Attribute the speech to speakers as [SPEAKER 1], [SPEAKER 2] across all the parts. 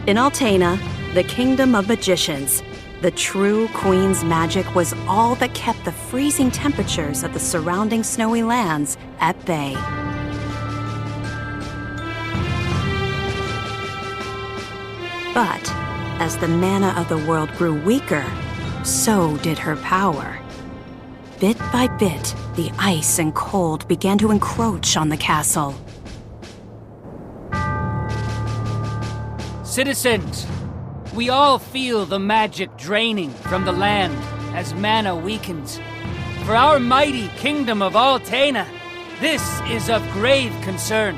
[SPEAKER 1] In Tayna, the kingdom of magicians, the true queen's magic was all that kept the freezing temperatures of the surrounding snowy lands at bay. But as the mana of the world grew weaker, so did her power. Bit by bit, the ice and cold began to encroach on the castle.
[SPEAKER 2] Citizens, we all feel the magic draining from the land as mana weakens. For our mighty kingdom of Tayna, this is of grave concern.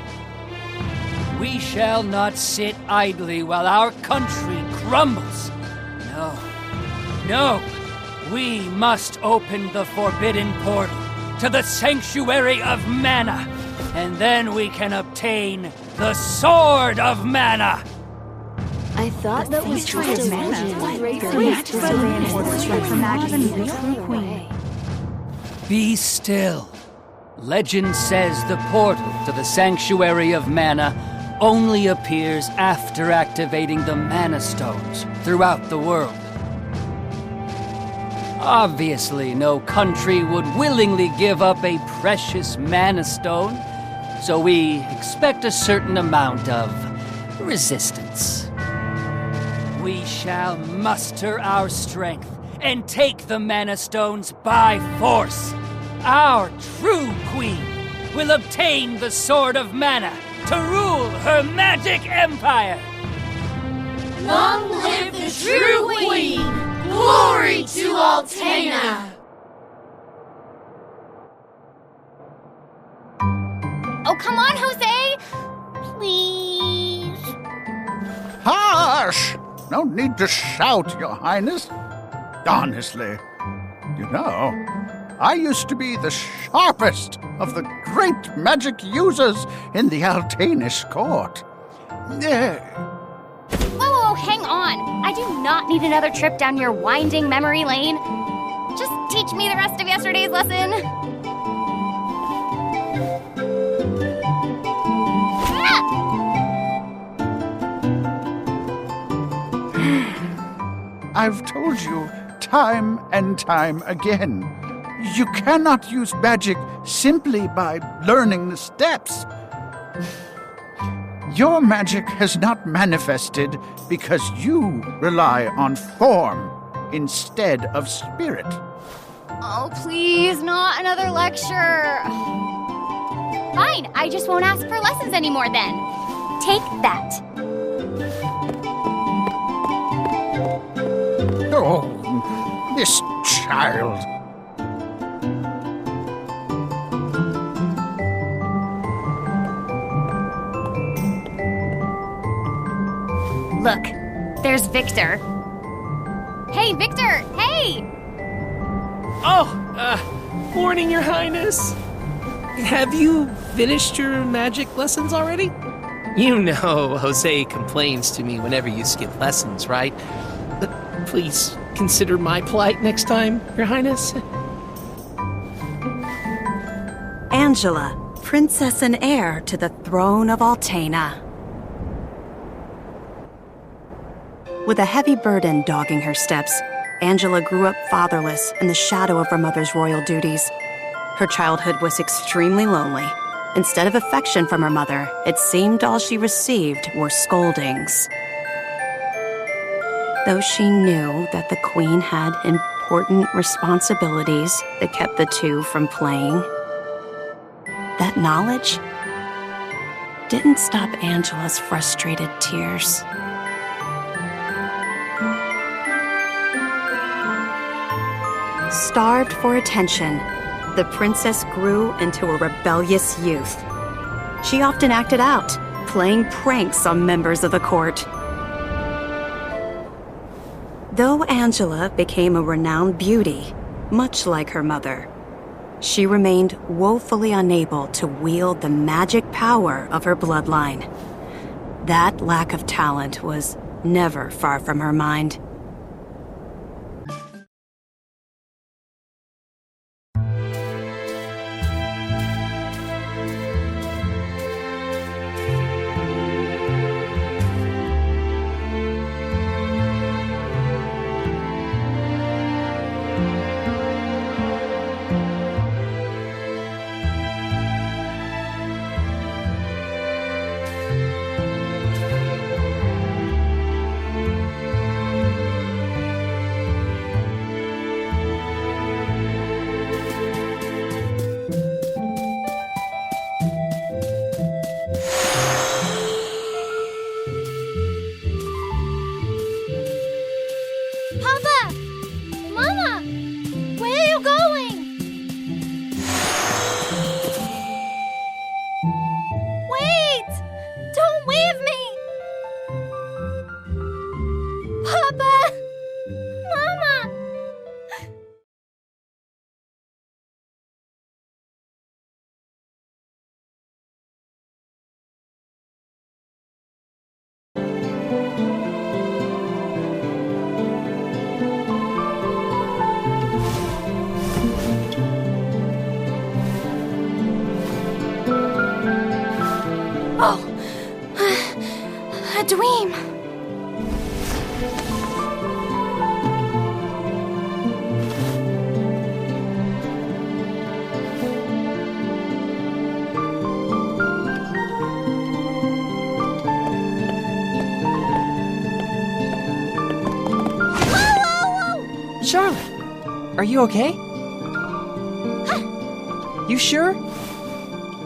[SPEAKER 2] We shall not sit idly while our country crumbles. No, we must open the forbidden portal to the sanctuary of mana, and then we can obtain the Sword of Mana.
[SPEAKER 3] I thought that was just a
[SPEAKER 4] queen.
[SPEAKER 2] Be still. Legend says the portal to the sanctuary of mana only appears after activating the mana stones throughout the world. Obviously, no country would willingly give up a precious mana stone, so we expect a certain amount of resistance. We shall muster our strength and take the mana stones by force. Our true queen will obtain the Sword of Mana to rule her magic empire.
[SPEAKER 5] Long live the true queen! Glory to Tayna!
[SPEAKER 4] Oh, come on, Jose! Please.
[SPEAKER 6] Hush! No need to shout, Your Highness. Honestly, you know, I used to be the sharpest of the great magic users in the Altanish court.
[SPEAKER 4] Whoa, hang on. I do not need another trip down your winding memory lane. Just teach me the rest of yesterday's lesson.
[SPEAKER 6] I've told you time and time again, you cannot use magic simply by learning the steps. Your magic has not manifested because you rely on form instead of spirit.
[SPEAKER 4] Oh, please, not another lecture. Fine, I just won't ask for lessons anymore then. Take that.
[SPEAKER 6] Oh, this child.
[SPEAKER 4] Look, there's Victor. Hey, Victor! Hey!
[SPEAKER 7] Oh, morning, Your Highness. Have you finished your magic lessons already? You know Jose complains to me whenever you skip lessons, right? But please consider my plight next time, Your Highness.
[SPEAKER 1] Angela, princess and heir to the throne of Tayna. With a heavy burden dogging her steps, Angela grew up fatherless in the shadow of her mother's royal duties. Her childhood was extremely lonely. Instead of affection from her mother, it seemed all she received were scoldings. Though she knew that the queen had important responsibilities that kept the two from playing, that knowledge didn't stop Angela's frustrated tears. Starved for attention, the princess grew into a rebellious youth. She often acted out, playing pranks on members of the court. Though Angela became a renowned beauty, much like her mother, she remained woefully unable to wield the magic power of her bloodline. That lack of talent was never far from her mind.
[SPEAKER 4] a dream.
[SPEAKER 8] Charlotte, are you okay? You sure?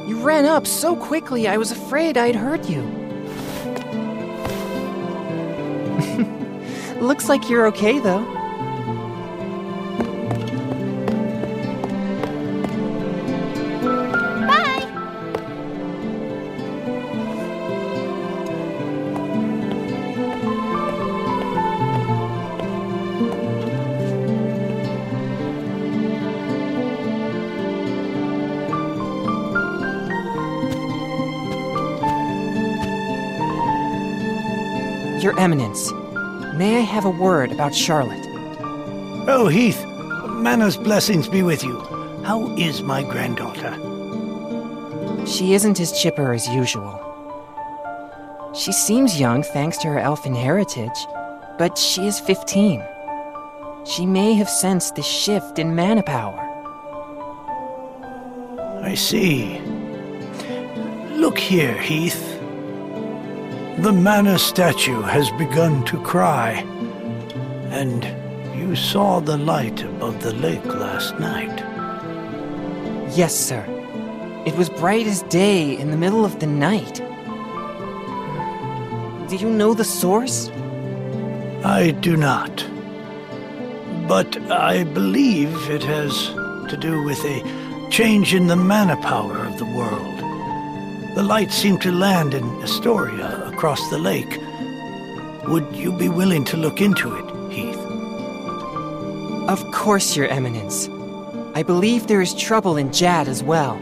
[SPEAKER 8] You ran up so quickly, I was afraid I'd hurt you. Looks like you're okay, though.
[SPEAKER 4] Bye!
[SPEAKER 8] Your Eminence, may I have a word about Charlotte?
[SPEAKER 9] Oh, Heath, Mana's blessings be with you. How is my granddaughter?
[SPEAKER 8] She isn't as chipper as usual. She seems young thanks to her elfin heritage, but she is 15. She may have sensed the shift in mana power.
[SPEAKER 9] I see. Look here, Heath. The mana statue has begun to cry, and you saw the light above the lake last night.
[SPEAKER 8] Yes, sir. It was bright as day in the middle of the night. Do you know the source?
[SPEAKER 9] I do not. But I believe it has to do with a change in the mana power of the world. The light seemed to land in Astoria, across the lake. Would you be willing to look into it, Heath?
[SPEAKER 8] Of course, Your Eminence. I believe there is trouble in Jad as well.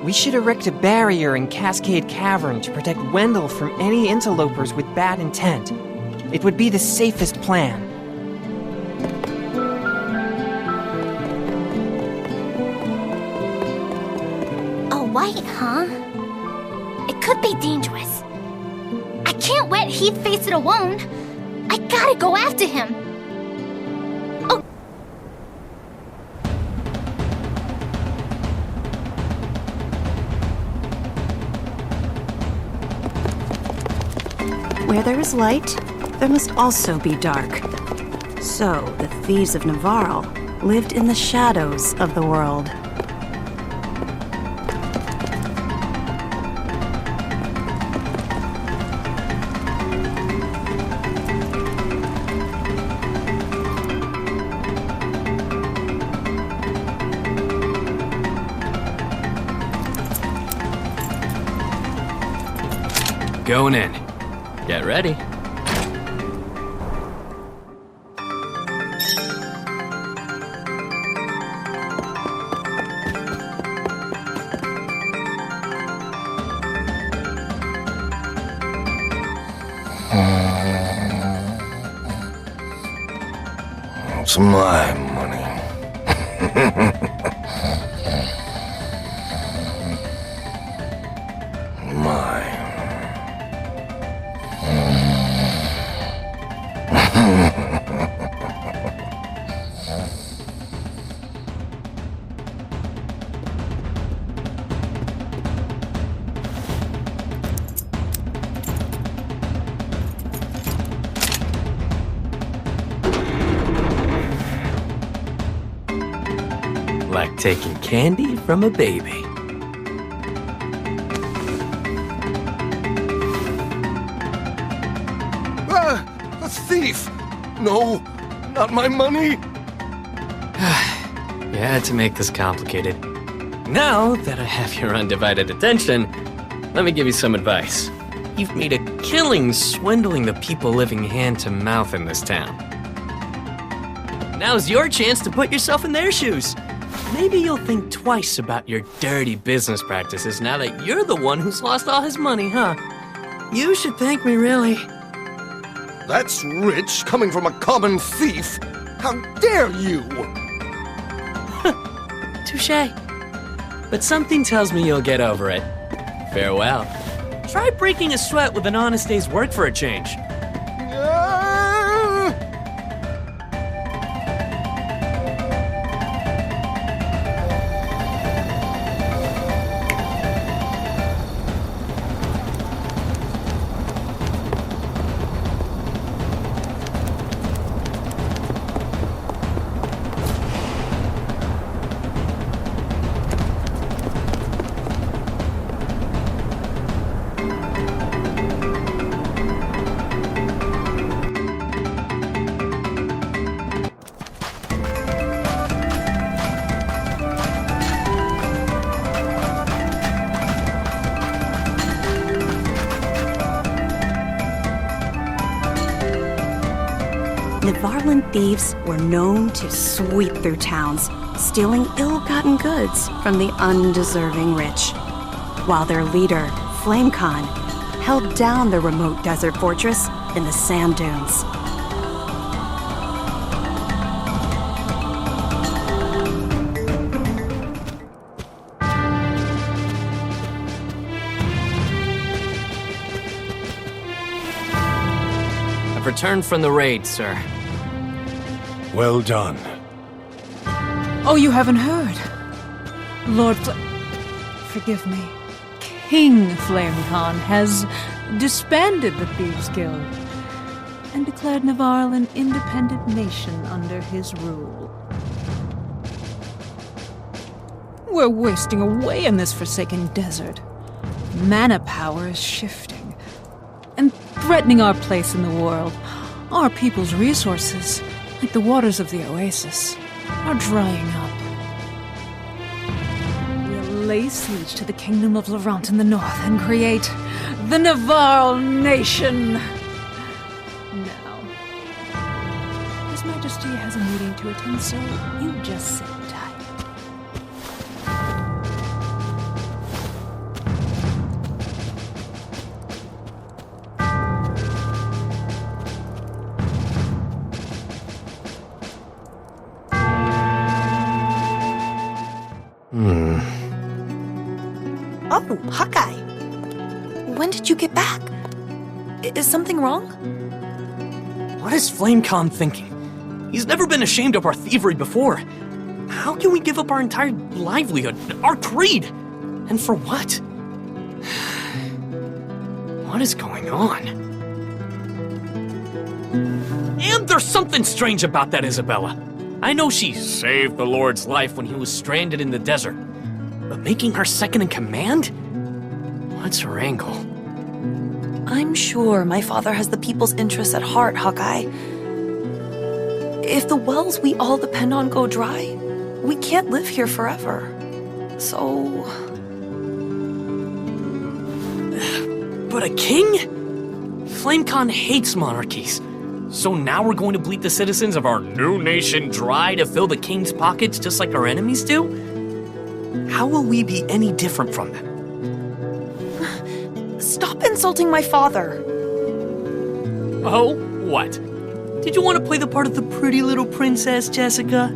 [SPEAKER 8] We should erect a barrier in Cascade Cavern to protect Wendell from any interlopers with bad intent. It would be the safest plan.
[SPEAKER 4] A white, huh? It could be dangerous. I can't let Heath face it alone. I gotta go after him. Oh.
[SPEAKER 1] Where there is light, there must also be dark. So, the thieves of Navaro lived in the shadows of the world.
[SPEAKER 10] Going in. Get ready.
[SPEAKER 11] It's my money.
[SPEAKER 10] Like taking candy from a baby.
[SPEAKER 11] A thief! No, not my money!
[SPEAKER 10] You had to make this complicated. Now that I have your undivided attention, let me give you some advice. You've made a killing swindling the people living hand to mouth in this town. Now's your chance to put yourself in their shoes. Maybe you'll think twice about your dirty business practices now that you're the one who's lost all his money, huh? You should thank me, really.
[SPEAKER 11] That's rich coming from a common thief! How dare you!
[SPEAKER 10] Touché. But something tells me you'll get over it. Farewell. Try breaking a sweat with an honest day's work for a change.
[SPEAKER 1] Navarran thieves were known to sweep through towns, stealing ill-gotten goods from the undeserving rich, while their leader, FlameCon, held down the remote desert fortress in the sand dunes.
[SPEAKER 10] I've returned from the raid, sir.
[SPEAKER 12] Well done.
[SPEAKER 13] Oh, you haven't heard? Forgive me. King FlameCon has disbanded the Thieves' Guild and declared Navaro an independent nation under his rule. We're wasting away in this forsaken desert. Mana power is shifting and threatening our place in the world. Our people's resources, like the waters of the oasis, are drying up. We'll lay siege to the kingdom of Lorant in the north and create the Navaro nation. Now, His Majesty has a meeting to attend, so you just sit tight.
[SPEAKER 14] Oh, Hawkeye. When did you get back? Is something wrong?
[SPEAKER 10] What is FlameCon thinking? He's never been ashamed of our thievery before. How can we give up our entire livelihood, our creed? And for what? What is going on? And there's something strange about that Isabella. I know she saved the Lord's life when he was stranded in the desert. But making her second in command? What's her angle?
[SPEAKER 14] I'm sure my father has the people's interests at heart, Hawkeye. If the wells we all depend on go dry, we can't live here forever. So...
[SPEAKER 10] But a king? FlameCon hates monarchies. So now we're going to bleed the citizens of our new nation dry to fill the king's pockets just like our enemies do? How will we be any different from them?
[SPEAKER 14] Stop insulting my father!
[SPEAKER 10] Oh, what? Did you want to play the part of the pretty little princess, Jessica?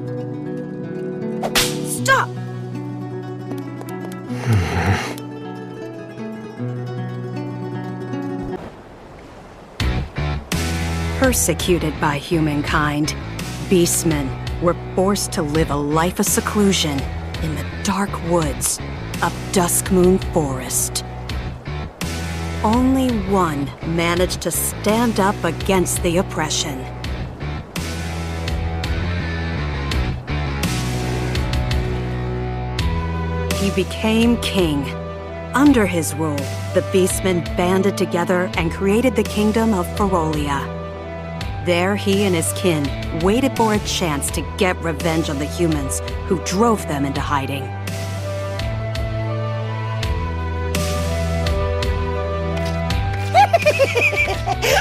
[SPEAKER 14] Stop!
[SPEAKER 1] Persecuted by humankind, beastmen were forced to live a life of seclusion in the dark woods of Duskmoon Forest. Only one managed to stand up against the oppression. He became king. Under his rule, the beastmen banded together and created the kingdom of Ferolia. There, he and his kin waited for a chance to get revenge on the humans who drove them into hiding.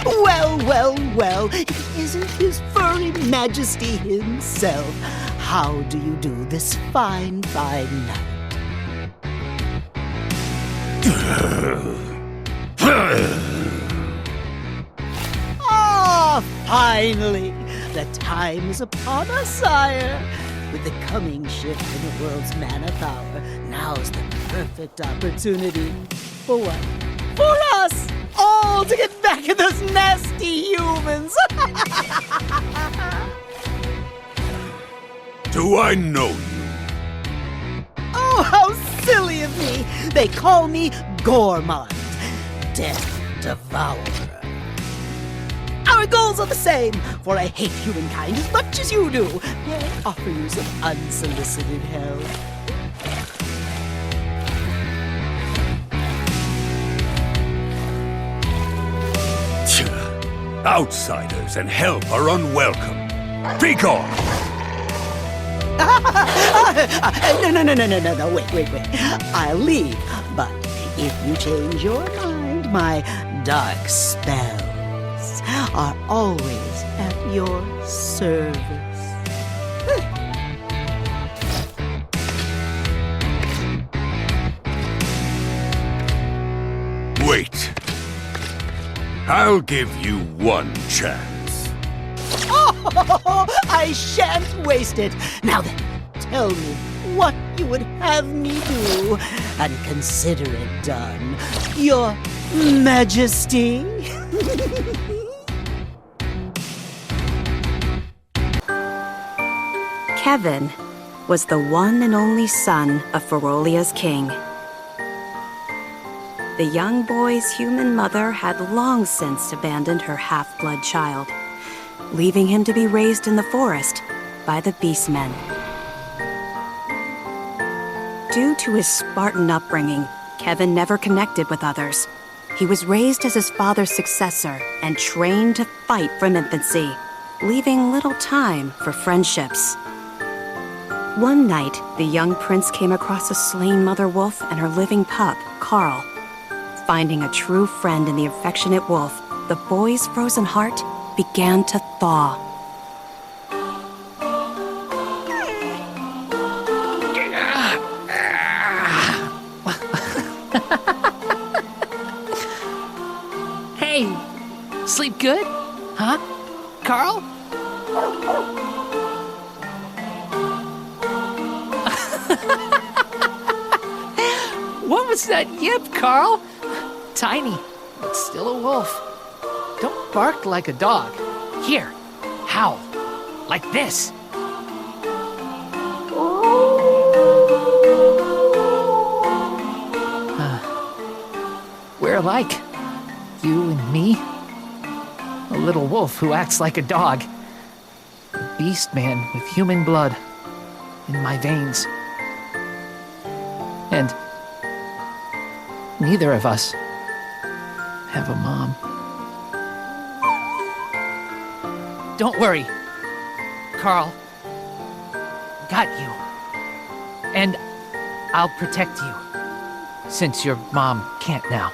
[SPEAKER 15] Well, well, well, it isn't His furry majesty himself. How do you do this fine, fine night? Ah, finally! The time is upon us, sire. With the coming shift in the world's mana power, now's the perfect opportunity. For what? for us all to get back at those nasty humans.
[SPEAKER 12] Do I know you?
[SPEAKER 15] Oh, how silly of me! They call me Gourmand, Death Devourer. Our goals are the same, for I hate humankind as much as you do. May I offer you some unsolicited help?
[SPEAKER 12] Outsiders and help are unwelcome. Be gone!
[SPEAKER 15] No, wait. I'll leave, but if you change your mind, my dark spells are always at your service.
[SPEAKER 12] Wait. I'll give you one chance.
[SPEAKER 15] Oh, I shan't waste it. Now then, tell me what you would have me do, and consider it done, Your Majesty.
[SPEAKER 1] Kevin was the one and only son of Ferolia's king. The young boy's human mother had long since abandoned her half-blood child, leaving him to be raised in the forest by the beastmen. Due to his Spartan upbringing, Kevin never connected with others. He was raised as his father's successor and trained to fight from infancy, leaving little time for friendships. One night, the young prince came across a slain mother wolf and her living pup, Carl. Finding a true friend in the affectionate wolf, the boy's frozen heart began to thaw.
[SPEAKER 7] Hey, sleep good? Huh? Carl? What was that yip, Carl? Tiny, but still a wolf. Don't bark like a dog. Here, howl. Like this. We're alike. You and me. A little wolf who acts like a dog. A beast man with human blood in my veins. And neither of us have a mom. Don't worry, Carl. Got you. And I'll protect you, since your mom can't now.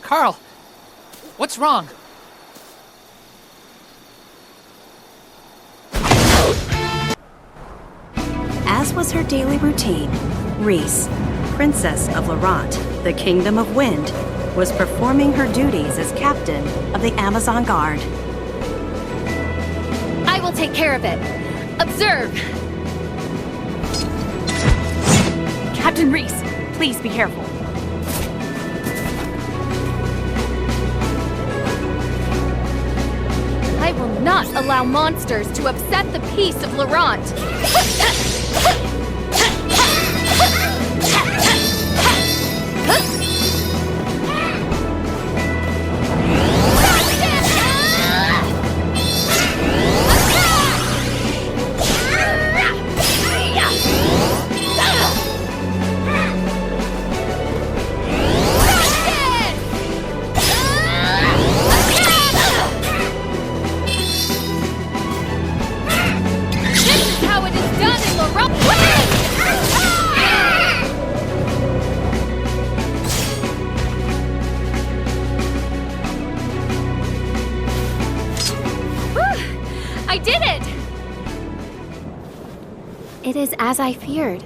[SPEAKER 7] Carl, what's wrong?
[SPEAKER 1] As was her daily routine, Reese, Princess of Lorant, the Kingdom of Wind, was performing her duties as captain of the Amazon Guard.
[SPEAKER 4] I will take care of it. Observe!
[SPEAKER 16] Captain Reese, please be careful.
[SPEAKER 4] I will not allow monsters to upset the peace of Lorant. How it is done in Lorant!
[SPEAKER 3] is as I feared.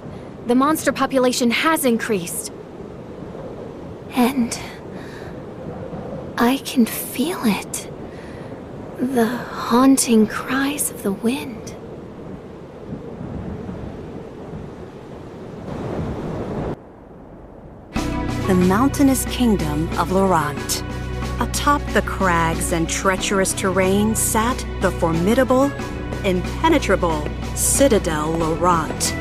[SPEAKER 3] The monster population has increased. And I can feel it. The haunting cries of the wind.
[SPEAKER 1] The mountainous kingdom of Lorant. Atop the crags and treacherous terrain sat the formidable, impenetrable Citadel Lorant.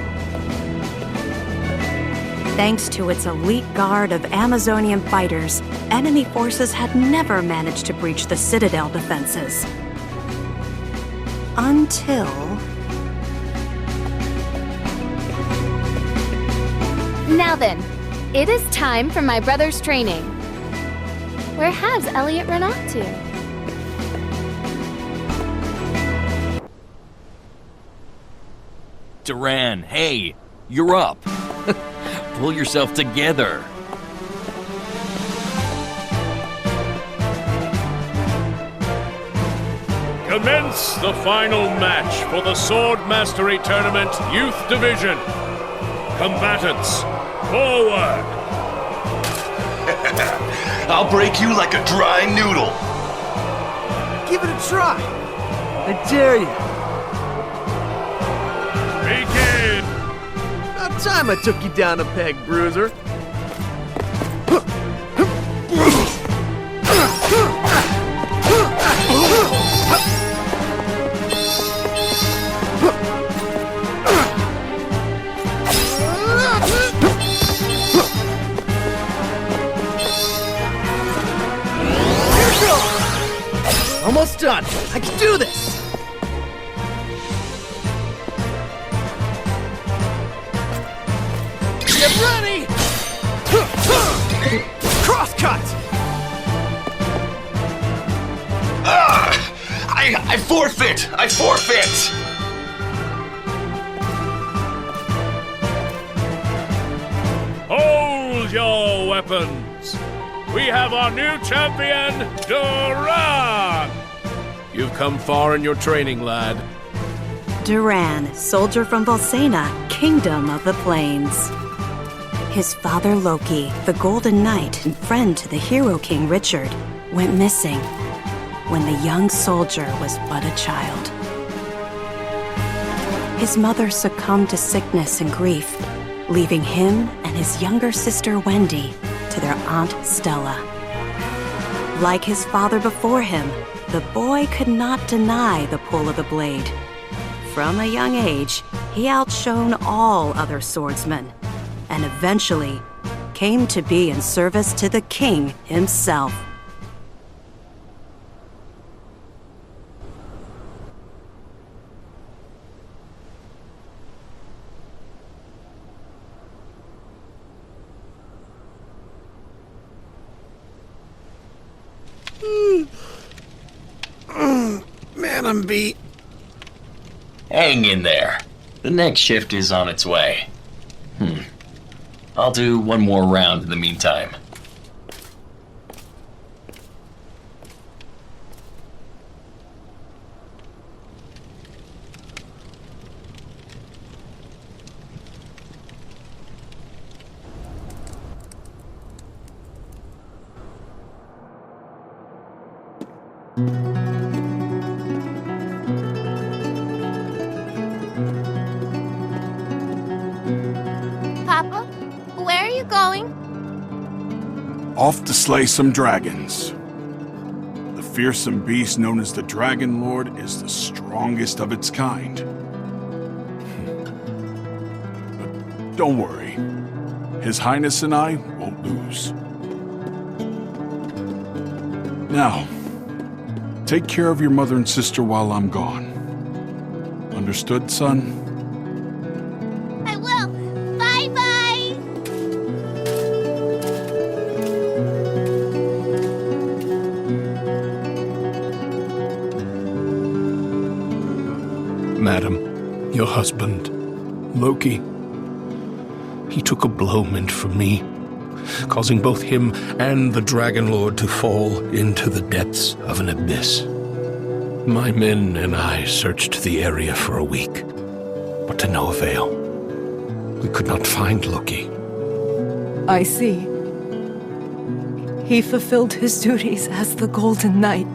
[SPEAKER 1] Thanks to its elite guard of Amazonian fighters, enemy forces had never managed to breach the Citadel defenses. Until...
[SPEAKER 3] Now then, it is time for my brother's training. Where has Elliot run off to?
[SPEAKER 17] Duran, hey, you're up. Pull yourself together.
[SPEAKER 18] Commence the final match for the Sword Mastery Tournament Youth Division. Combatants, forward!
[SPEAKER 19] I'll break you like a dry noodle.
[SPEAKER 20] Give it a try. I dare you.
[SPEAKER 18] Begin!
[SPEAKER 20] About time I took you down a peg, bruiser. Almost done. I can do this. Get ready! Crosscut!
[SPEAKER 19] I forfeit! I forfeit!
[SPEAKER 18] Hold your weapons! We have our new champion, Duran! You've come far in your training, lad.
[SPEAKER 1] Duran, soldier from Volsena, kingdom of the plains. His father Loki, the Golden Knight and friend to the hero king Richard, went missing when the young soldier was but a child. His mother succumbed to sickness and grief, leaving him and his younger sister Wendy to their Aunt Stella. Like his father before him, the boy could not deny the pull of the blade. From a young age, he outshone all other swordsmen, and eventually came to be in service to the king himself.
[SPEAKER 12] Man, I'm beat.
[SPEAKER 19] Hang in there. The next shift is on its way. I'll do one more round in the meantime.
[SPEAKER 4] Papa, where are you going?
[SPEAKER 12] Off to slay some dragons. The fearsome beast known as the Dragon Lord is the strongest of its kind. But don't worry. His Highness and I won't lose. Now, take care of your mother and sister while I'm gone. Understood, son?
[SPEAKER 4] I will. Bye-bye.
[SPEAKER 18] Madam, your husband, Loki, he took a blow meant for me, causing both him and the Dragon Lord to fall into the depths of an abyss. My men and I searched the area for a week, but to no avail. we could not find Loki.
[SPEAKER 13] I see. He fulfilled his duties as the Golden Knight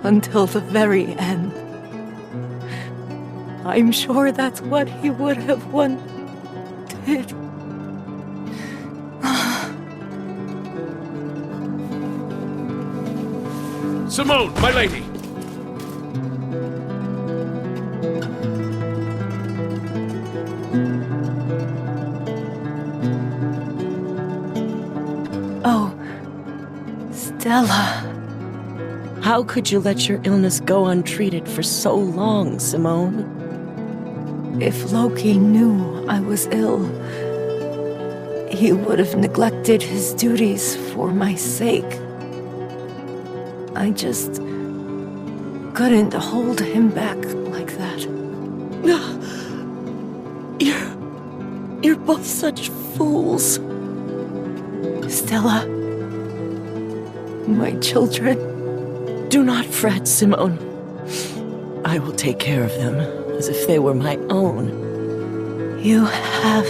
[SPEAKER 13] until the very end. I'm sure that's what he would have wanted.
[SPEAKER 18] Simone, my lady!
[SPEAKER 14] Oh, Stella. How could you let your illness go untreated for so long, Simone?
[SPEAKER 13] If Loki knew I was ill, he would have neglected his duties for my sake. I just couldn't hold him back like that.
[SPEAKER 14] You're both such fools.
[SPEAKER 13] Stella, my children.
[SPEAKER 14] Do not fret, Simone. I will take care of them as if they were my own.
[SPEAKER 13] You have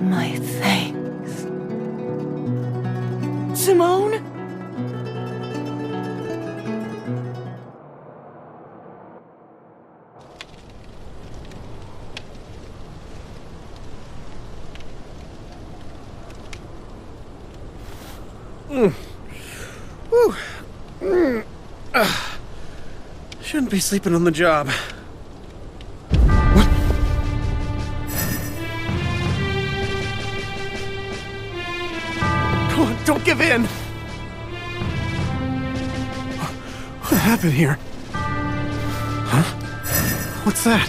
[SPEAKER 13] my thanks.
[SPEAKER 14] Simone?
[SPEAKER 20] Shouldn't be sleeping on the job. Come on, don't give in! What happened here? Huh? What's that?